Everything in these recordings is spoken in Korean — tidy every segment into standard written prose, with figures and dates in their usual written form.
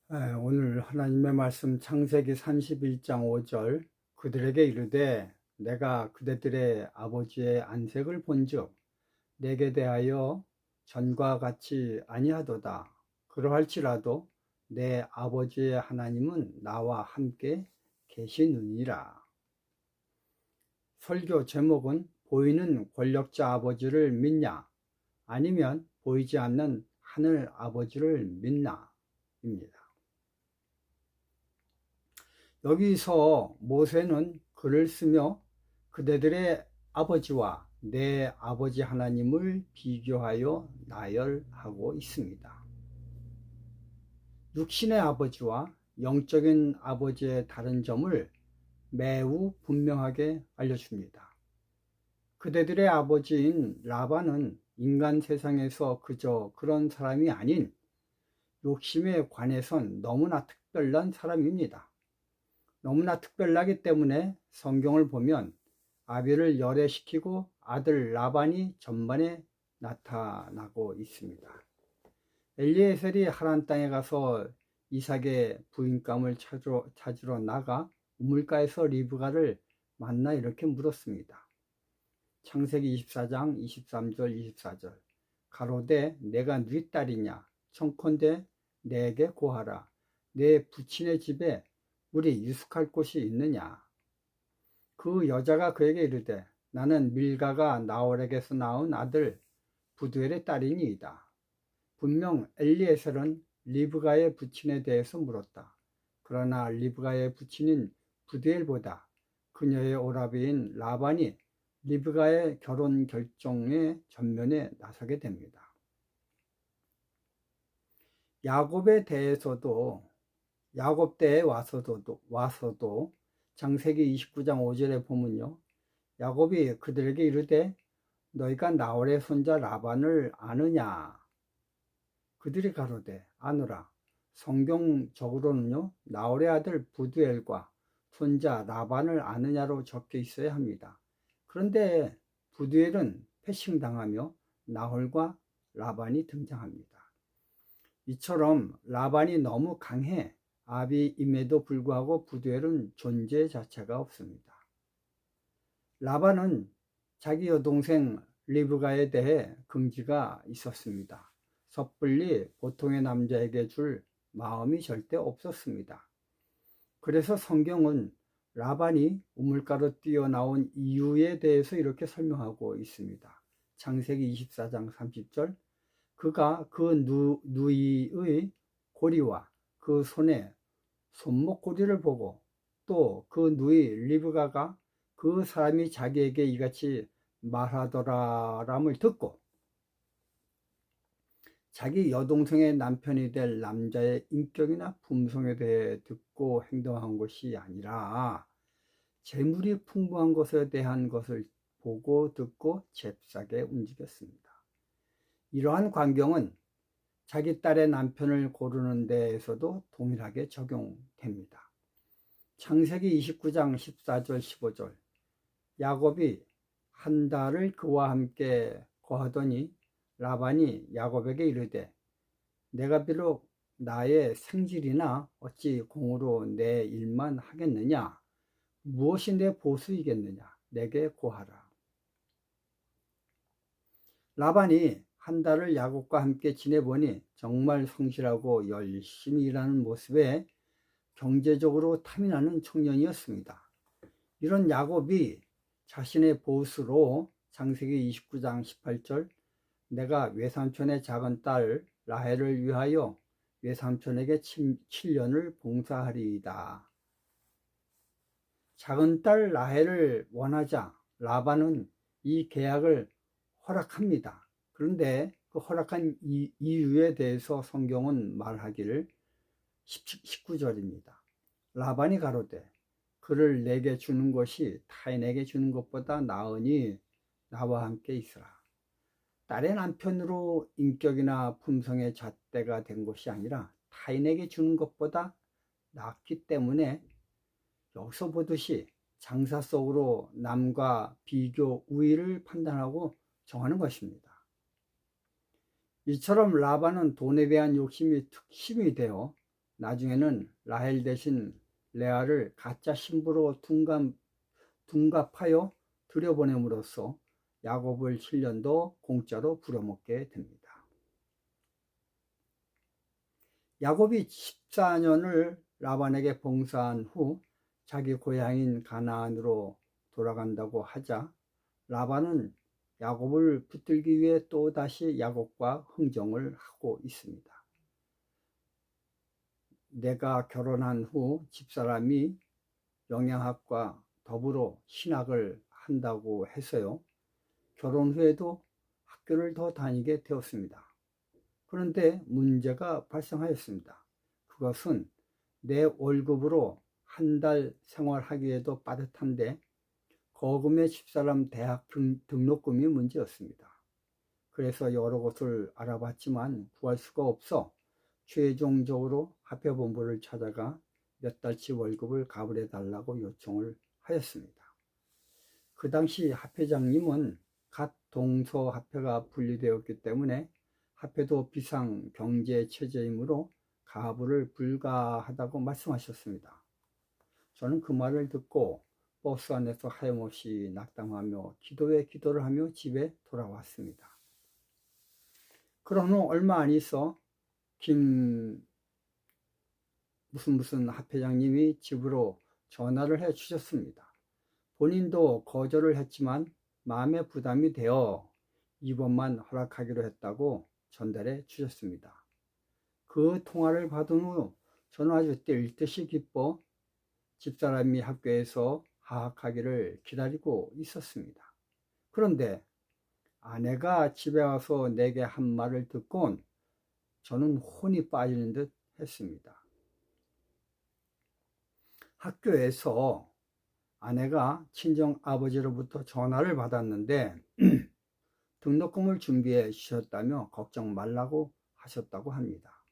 오늘 하나님의 말씀 창세기 31장 5절 그들에게 이르되 내가 그대들의 아버지의 안색을 본즉 내게 대하여 전과 같이 아니하도다. 그러할지라도 내 아버지의 하나님은 나와 함께 계시느니라. 설교 제목은 보이는 권력자 아버지를 믿냐 아니면 보이지 않는 하늘 아버지를 믿나 입니다. 여기서 모세는 글을 쓰며 그대들의 아버지와 내 아버지 하나님을 비교하여 나열하고 있습니다. 육신의 아버지와 영적인 아버지의 다른 점을 매우 분명하게 알려줍니다. 그대들의 아버지인 라반은 인간 세상에서 그저 그런 사람이 아닌 욕심에 관해선 너무나 특별한 사람입니다. 너무나 특별하기 때문에 성경을 보면 아비를 열애시키고 아들 라반이 전반에 나타나고 있습니다. 엘리에셀이 하란 땅에 가서 이삭의 부인감을 찾으러 나가 우물가에서 리브가를 만나 이렇게 물었습니다. 창세기 24장 23절 24절 가로되 내가 네 딸이냐 청컨대 내게 고하라 내 부친의 집에 우리 유숙할 곳이 있느냐. 그 여자가 그에게 이르되 나는 밀가가 나홀에게서 낳은 아들 부두엘의 딸이니이다. 분명 엘리에셀은 리브가의 부친에 대해서 물었다. 그러나 리브가의 부친인 부두엘보다 그녀의 오라비인 라반이 리브가의 결혼 결정의 전면에 나서게 됩니다. 야곱에 대해서도 야곱 때에 와서도 창세기 29장 5절에 보면요. 야곱이 그들에게 이르되 너희가 나홀의 손자 라반을 아느냐. 그들이 가로되 아노라. 성경적으로는요. 나홀의 아들 부두엘과 손자 라반을 아느냐로 적혀 있어야 합니다. 그런데 부두엘은 패싱당하며 나홀과 라반이 등장합니다. 이처럼 라반이 너무 강해 아비임에도 불구하고 부두엘은 존재 자체가 없습니다. 라반은 자기 여동생 리브가에 대해 긍지가 있었습니다. 섣불리 보통의 남자에게 줄 마음이 절대 없었습니다. 그래서 성경은 라반이 우물가로 뛰어나온 이유에 대해서 이렇게 설명하고 있습니다. 창세기 24장 30절 그가 그 누이의 고리와 그 손에 손목고리를 보고 또 그 누이 리브가가 그 사람이 자기에게 이같이 말하더라람을 듣고 자기 여동생의 남편이 될 남자의 인격이나 품성에 대해 듣고 행동한 것이 아니라 재물이 풍부한 것에 대한 것을 보고 듣고 잽싸게 움직였습니다. 이러한 광경은 자기 딸의 남편을 고르는 데에서도 동일하게 적용됩니다. 창세기 29장 14절 15절 야곱이 한 달을 그와 함께 거하더니 라반이 야곱에게 이르되 내가 비록 나의 생질이나 어찌 공으로 내 일만 하겠느냐 무엇이 내 보수이겠느냐 내게 고하라. 라반이 한 달을 야곱과 함께 지내보니 정말 성실하고 열심히 일하는 모습에 경제적으로 탐이 나는 청년이었습니다. 이런 야곱이 자신의 보수로 창세기 29장 18절 내가 외삼촌의 작은 딸 라헬을 위하여 외삼촌에게 7년을 봉사하리이다. 작은 딸 라헬을 원하자 라반은 이 계약을 허락합니다. 그런데 그 허락한 이유에 대해서 성경은 말하기를 19절입니다. 라반이 가로되 그를 내게 주는 것이 타인에게 주는 것보다 나으니 나와 함께 있으라. 딸의 남편으로 인격이나 품성의 잣대가 된 것이 아니라 타인에게 주는 것보다 낫기 때문에 여기서 보듯이 장사 속으로 남과 비교 우위를 판단하고 정하는 것입니다. 이처럼 라반은 돈에 대한 욕심이 특심이 되어 나중에는 라헬 대신 레아를 가짜 신부로 둔갑하여 들여보냄으로써 야곱을 7년도 공짜로 부려먹게 됩니다. 야곱이 14년을 라반에게 봉사한 후 자기 고향인 가나안으로 돌아간다고 하자 라반은 야곱을 붙들기 위해 또다시 야곱과 흥정을 하고 있습니다. 내가 결혼한 후 집사람이 영양학과 더불어 신학을 한다고 해서요. 결혼 후에도 학교를 더 다니게 되었습니다. 그런데 문제가 발생하였습니다. 그것은 내 월급으로 한 달 생활하기에도 빠듯한데 거금의 집사람 대학 등록금이 문제였습니다. 그래서 여러 곳을 알아봤지만 구할 수가 없어 최종적으로 화폐본부를 찾아가 몇 달치 월급을 가불해 달라고 요청을 하였습니다. 그 당시 화폐장님은 갓 동서화폐가 분리되었기 때문에 화폐도 비상 경제 체제이므로 가불을 불가하다고 말씀하셨습니다. 저는 그 말을 듣고 버스 안에서 하염없이 낙담하며 기도에 기도를 하며 집에 돌아왔습니다. 그런 후 얼마 안 있어 무슨 화폐장님이 집으로 전화를 해 주셨습니다. 본인도 거절을 했지만 마음의 부담이 되어 이번만 허락하기로 했다고 전달해 주셨습니다. 그 통화를 받은 후 저는 아주 뛸 듯이 기뻐 집사람이 학교에서 하학하기를 기다리고 있었습니다. 그런데 아내가 집에 와서 내게 한 말을 듣곤 저는 혼이 빠지는 듯 했습니다. 학교에서 아내가 친정 아버지로부터 전화를 받았는데 등록금을 준비해 주셨다며 걱정 말라고 하셨다고 합니다.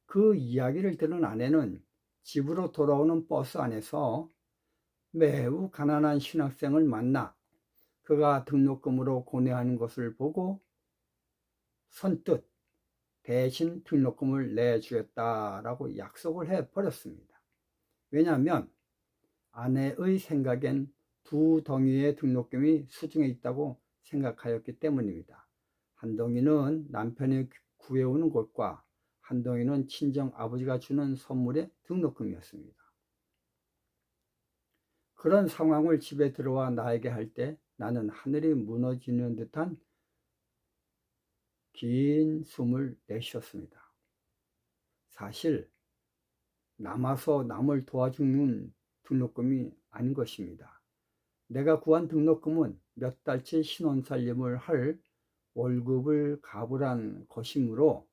그 이야기를 들은 아내는 집으로 돌아오는 버스 안에서 매우 가난한 신학생을 만나 그가 등록금으로 고뇌하는 것을 보고 선뜻 대신 등록금을 내주겠다라고 약속을 해버렸습니다. 왜냐하면 아내의 생각엔 두 덩이의 등록금이 수중에 있다고 생각하였기 때문입니다. 한 덩이는 남편이 구해오는 것과 한 덩이는 친정 아버지가 주는 선물의 등록금이었습니다. 그런 상황을 집에 들어와 나에게 할 때 나는 하늘이 무너지는 듯한 긴 숨을 내쉬었습니다. 사실 남아서 남을 도와주는 등록금이 아닌 것입니다. 내가 구한 등록금은 몇 달치 신혼살림을 할 월급을 가불한 것이므로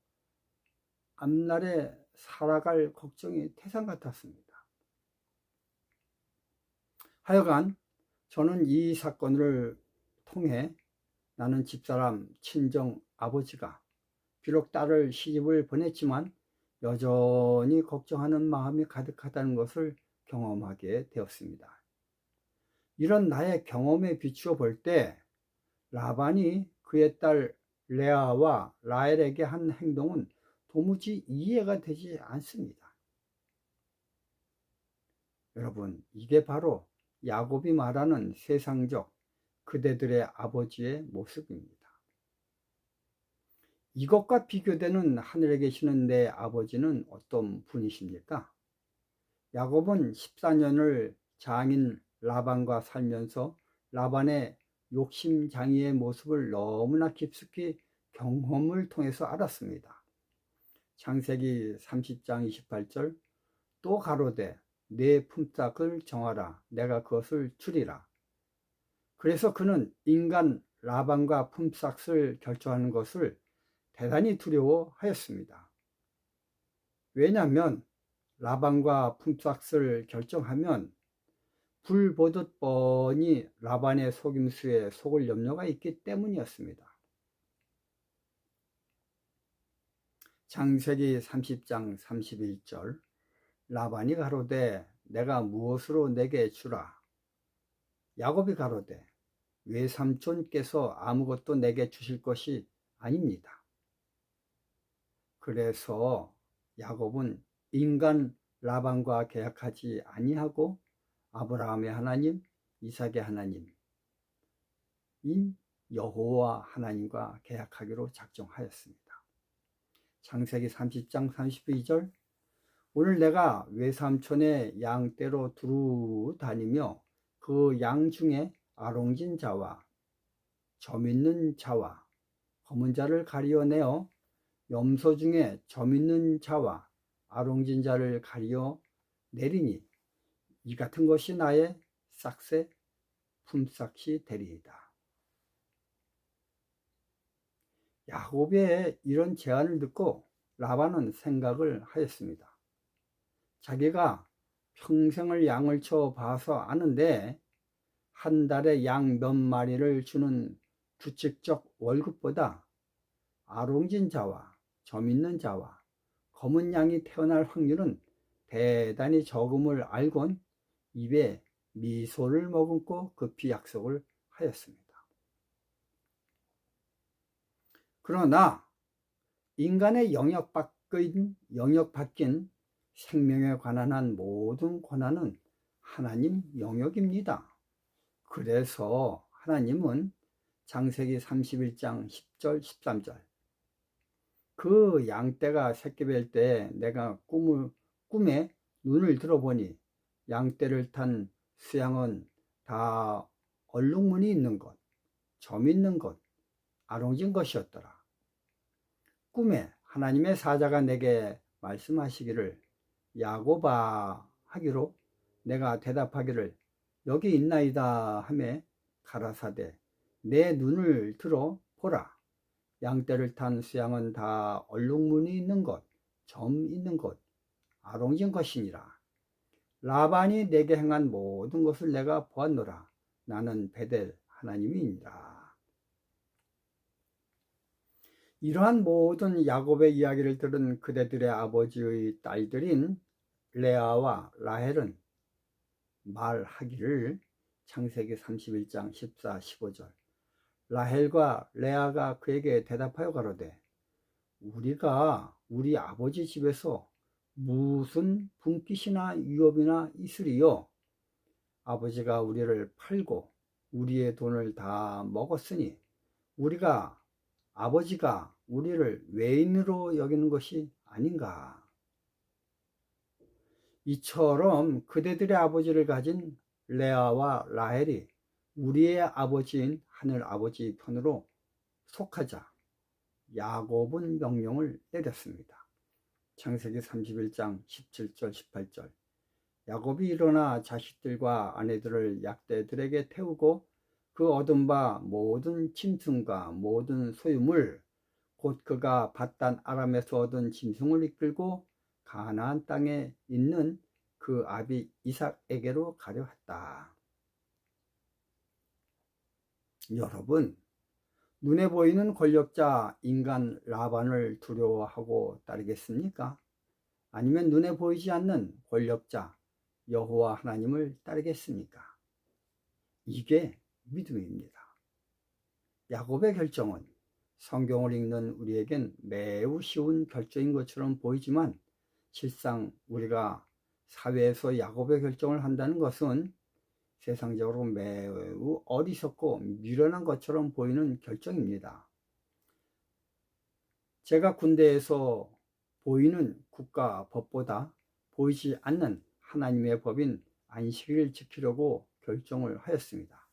앞날에 살아갈 걱정이 태산 같았습니다. 하여간 저는 이 사건을 통해 나는 집사람 친정 아버지가 비록 딸을 시집을 보냈지만 여전히 걱정하는 마음이 가득하다는 것을 경험하게 되었습니다. 이런 나의 경험에 비추어 볼 때 라반이 그의 딸 레아와 라헬에게 한 행동은 도무지 이해가 되지 않습니다. 여러분, 이게 바로 야곱이 말하는 세상적 그대들의 아버지의 모습입니다. 이것과 비교되는 하늘에 계시는 내 아버지는 어떤 분이십니까? 야곱은 14년을 장인 라반과 살면서 라반의 욕심장이의 모습을 너무나 깊숙이 경험을 통해서 알았습니다. 창세기 30장 28절 또 가로되 내 품삯을 정하라 내가 그것을 주리라. 그래서 그는 인간 라반과 품삯을 결정하는 것을 대단히 두려워하였습니다. 왜냐하면 라반과 품삯을 결정하면 불 보듯 뻔히 라반의 속임수에 속을 염려가 있기 때문이었습니다. 창세기 30장 31절 라반이 가로되 내가 무엇으로 내게 주라. 야곱이 가로되 외삼촌께서 아무것도 내게 주실 것이 아닙니다. 그래서 야곱은 인간 라반과 계약하지 아니하고 아브라함의 하나님, 이삭의 하나님인 여호와 하나님과 계약하기로 작정하였습니다. 창세기 30장 32절 오늘 내가 외삼촌의 양 떼로 두루 다니며 그 양 중에 아롱진 자와 점 있는 자와 검은 자를 가리어내어 염소 중에 점 있는 자와 아롱진 자를 가리어 내리니 이 같은 것이 나의 싹새 품삯이 되리이다. 야곱의 이런 제안을 듣고 라반은 생각을 하였습니다. 자기가 평생을 양을 쳐 봐서 아는데 한 달에 양 몇 마리를 주는 규칙적 월급보다 아롱진 자와 점 있는 자와 검은 양이 태어날 확률은 대단히 적음을 알곤 입에 미소를 머금고 급히 약속을 하였습니다. 그러나 인간의 영역 밖인 생명에 관한 한 모든 권한은 하나님 영역입니다. 그래서 하나님은 창세기 31장 10절 13절 그 양떼가 새끼 뵐 때 내가 꿈에 눈을 들어보니 양떼를 탄 수양은 다 얼룩무늬 있는 것, 점 있는 것, 아롱진 것이었더라. 꿈에 하나님의 사자가 내게 말씀하시기를 야곱아 하기로 내가 대답하기를 여기 있나이다 하매 가라사대 내 눈을 들어 보라. 양떼를 탄 수양은 다 얼룩무늬 있는 것, 점 있는 것, 아롱진 것이니라. 라반이 내게 행한 모든 것을 내가 보았노라. 나는 베델 하나님이니라. 이러한 모든 야곱의 이야기를 들은 그대들의 아버지의 딸들인 레아와 라헬은 말하기를 창세기 31장 14, 15절 라헬과 레아가 그에게 대답하여 가로되 우리가 우리 아버지 집에서 무슨 분깃이나 유업이나 있으리요? 아버지가 우리를 팔고 우리의 돈을 다 먹었으니 아버지가 우리를 외인으로 여기는 것이 아닌가? 이처럼 그대들의 아버지를 가진 레아와 라헬이 우리의 아버지인 하늘 아버지 편으로 속하자 야곱은 명령을 내렸습니다. 창세기 31장 17절 18절 야곱이 일어나 자식들과 아내들을 약대들에게 태우고 그 얻은 바 모든 짐승과 모든 소유물 곧 그가 밧단 아람에서 얻은 짐승을 이끌고 가나안 땅에 있는 그 아비 이삭에게로 가려 했다. 여러분, 눈에 보이는 권력자 인간 라반을 두려워하고 따르겠습니까? 아니면 눈에 보이지 않는 권력자 여호와 하나님을 따르겠습니까? 이게 믿음입니다. 야곱의 결정은 성경을 읽는 우리에겐 매우 쉬운 결정인 것처럼 보이지만 실상 우리가 사회에서 야곱의 결정을 한다는 것은 세상적으로 매우 어리석고 미련한 것처럼 보이는 결정입니다. 제가 군대에서 보이는 국가 법보다 보이지 않는 하나님의 법인 안식일을 지키려고 결정을 하였습니다.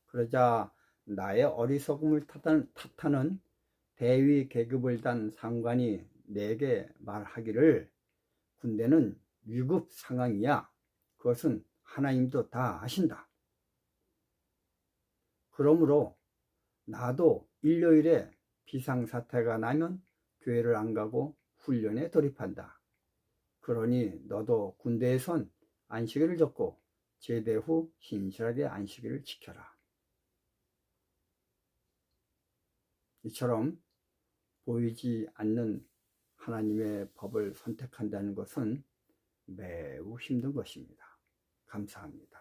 그러자 나의 어리석음을 탓하는 대위 계급을 단 상관이 내게 말하기를 군대는 위급 상황이야. 그것은 하나님도 다 아신다. 그러므로 나도 일요일에 비상사태가 나면 교회를 안 가고 훈련에 돌입한다. 그러니 너도 군대에선 안식일을 접고 제대 후 신실하게 안식일을 지켜라. 이처럼 보이지 않는 하나님의 법을 선택한다는 것은 매우 힘든 것입니다. 감사합니다.